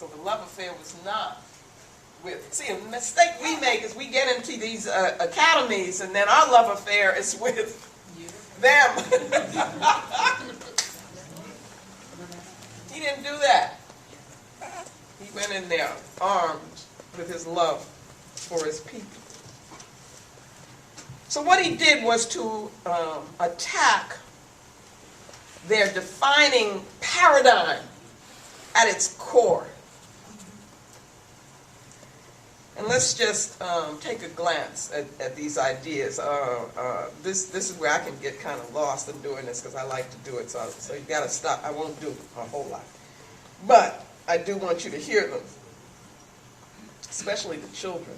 So the love affair was not with, see, a mistake we make is we get into these academies and then our love affair is with them. He didn't do that. He went in there armed with his love for his people. So what he did was to attack their defining paradigm at its core. And let's just take a glance at these ideas. This is where I can get kind of lost in doing this because I like to do it. So you got to stop. I won't do a whole lot. But I do want you to hear them, especially the children.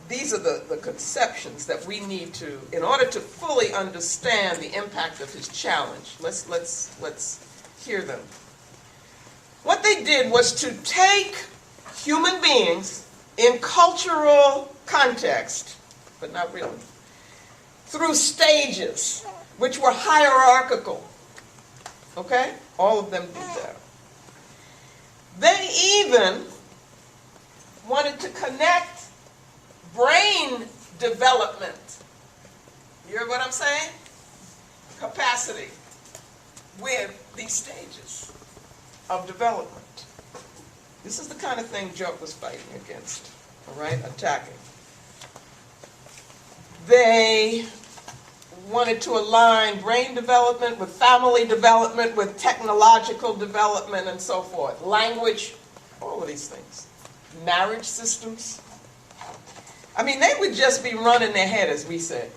These are the conceptions that we need to, in order to fully understand the impact of his challenge. Let's hear them. What they did was to take human beings in cultural context, but not really, through stages which were hierarchical. Okay? All of them did that. They even wanted to connect brain development, you hear what I'm saying? Capacity with these stages of development. This is the kind of thing Diop was fighting against, all right, attacking. They wanted to align brain development with family development, with technological development, and so forth. Language, all of these things. Marriage systems. I mean, they would just be running their head, as we say.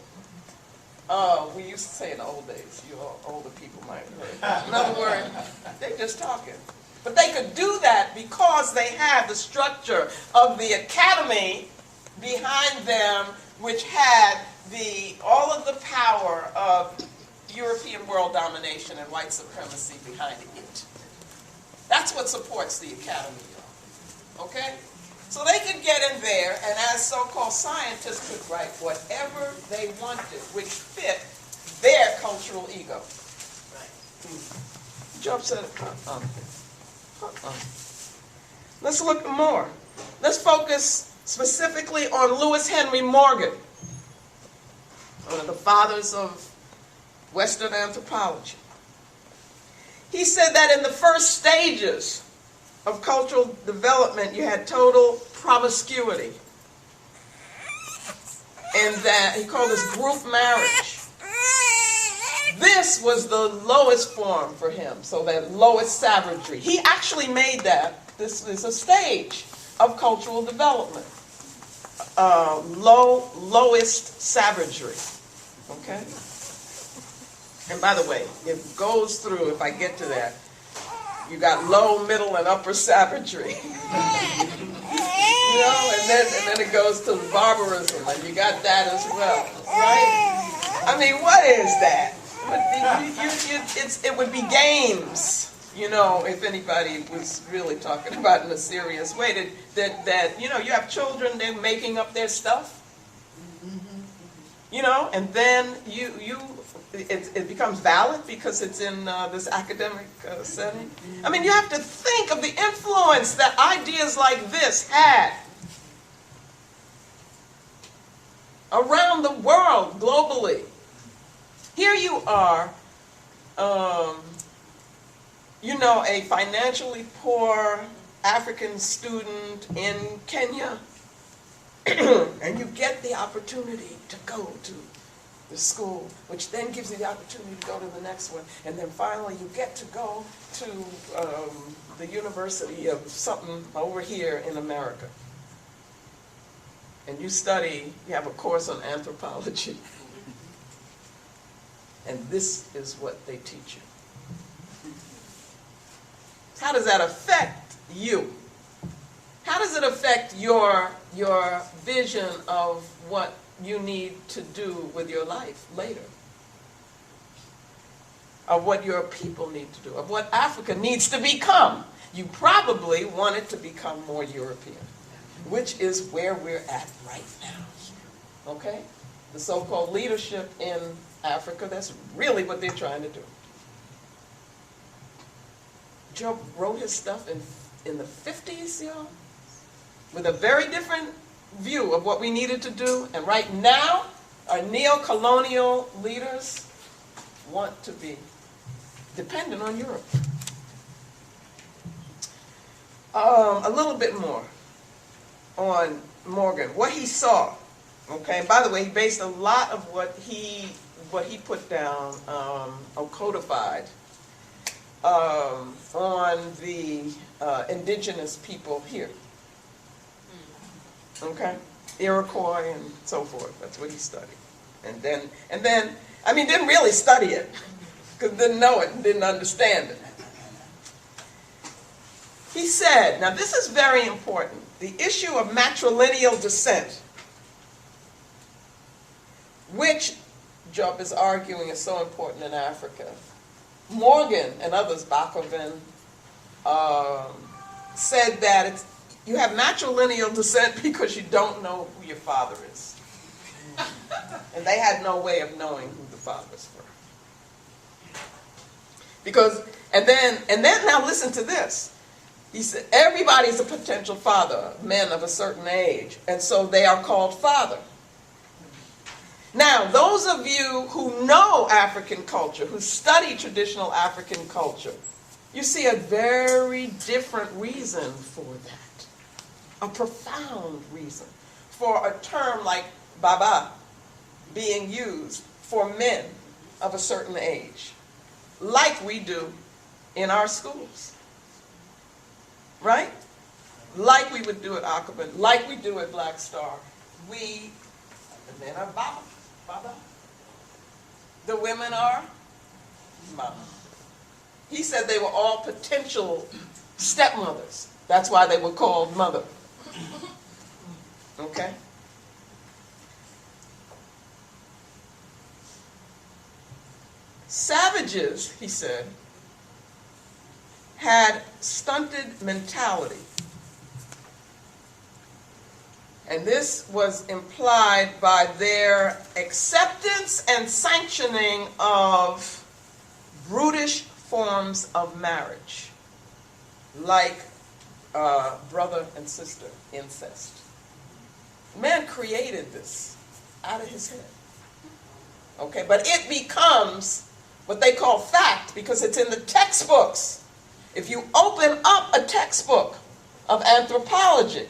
We used to say in the old days, you all older people might have heard. In other words, they're just talking. But they could do that because they had the structure of the academy behind them, which had all of the power of European world domination and white supremacy behind it. That's what supports the academy, y'all. Okay? So they could get in there, and as so-called scientists could write whatever they wanted, which fit their cultural ego. Diop said, Let's look more. Let's focus specifically on Lewis Henry Morgan, one of the fathers of Western anthropology. He said that in the first stages of cultural development, you had total promiscuity. And that he called this group marriage. This was the lowest form for him, so that lowest savagery. He actually made that. This is a stage of cultural development. Lowest savagery. Okay? And by the way, it goes through, if I get to that, you got low, middle, and upper savagery. You know, and then it goes to barbarism, and you got that as well, right? I mean, what is that? It would be games, you know, if anybody was really talking about it in a serious way. That you know, you have children, they're making up their stuff, you know, and then it becomes valid because it's in this academic setting. I mean, you have to think of the influence that ideas like this had around the world, globally. Here you are, you know, a financially poor African student in Kenya, and you get the opportunity to go to the school, which then gives you the opportunity to go to the next one, and then finally you get to go to the university of something over here in America. And you study, you have a course on anthropology. And this is what they teach you. How does that affect you? How does it affect your vision of what you need to do with your life later? Of what your people need to do, of what Africa needs to become? You probably want it to become more European, which is where we're at right now. Okay? The so-called leadership in Africa, that's really what they're trying to do. Diop wrote his stuff in the 50s, with a very different view of what we needed to do. And right now, our neo-colonial leaders want to be dependent on Europe. A little bit more on Morgan, what he saw. Okay, and by the way, he based a lot of what he put down, or codified, on the indigenous people here. Okay, Iroquois and so forth. That's what he studied, and then, I mean, didn't really study it because didn't know it and didn't understand it. He said, now this is very important, the issue of matrilineal descent, which Diop is arguing is so important in Africa. Morgan and others, Bakoven, said that you have matrilineal descent because you don't know who your father is. And they had no way of knowing who the fathers were. Because, and then now listen to this. He said, everybody's a potential father, men of a certain age, and so they are called father. Now, those of you who know African culture, who study traditional African culture, you see a very different reason for that. A profound reason for a term like baba being used for men of a certain age, like we do in our schools. Right? Like we would do at Akabin, like we do at Black Star. The men are baba. The women are mama. He said they were all potential stepmothers. That's why they were called mother. Okay? Savages, he said, had stunted mentality. And this was implied by their acceptance and sanctioning of brutish forms of marriage, like brother and sister incest. Man created this out of his head. Okay, but it becomes what they call fact because it's in the textbooks. If you open up a textbook of anthropology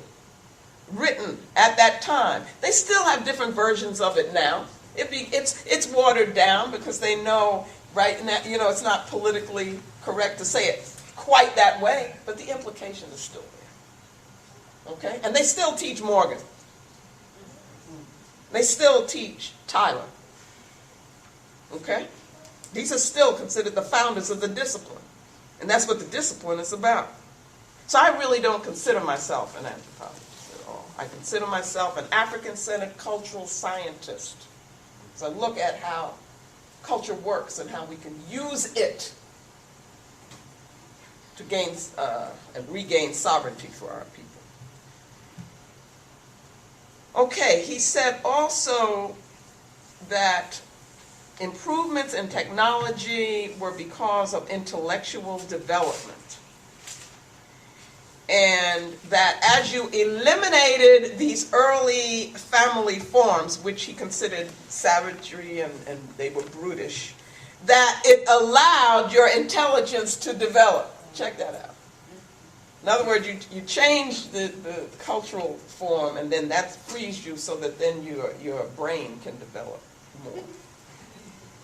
written at that time, they still have different versions of it now. It's watered down because they know right now, it's not politically correct to say it quite that way, but the implication is still there. Okay? And they still teach Morgan. They still teach Tyler. Okay? These are still considered the founders of the discipline. And that's what the discipline is about. So I really don't consider myself an anthropologist at all. I consider myself an African-centered cultural scientist. So I look at how culture works and how we can use it to gain and regain sovereignty for our people. Okay, he said also that improvements in technology were because of intellectual development. And that as you eliminated these early family forms, which he considered savagery and they were brutish, that it allowed your intelligence to develop. Check that out. In other words, you change the cultural form and then that frees you so that then your brain can develop more.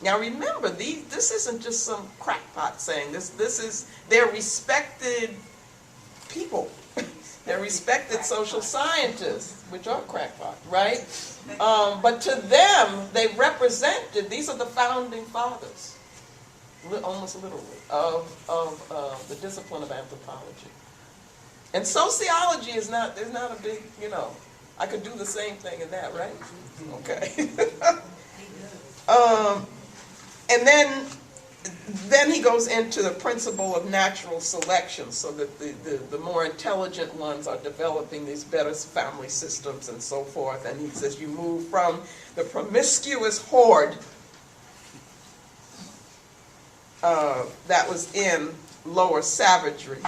Now remember, this isn't just some crackpot saying this. They're respected people. They're respected social scientists, which are crackpot, right? But to them, they represented, these are the founding fathers, almost literally, of the discipline of anthropology. And sociology is not, there's not a big, I could do the same thing in that, right? Okay. And then he goes into the principle of natural selection, so that the more intelligent ones are developing these better family systems and so forth. And he says you move from the promiscuous horde that was in lower savagery.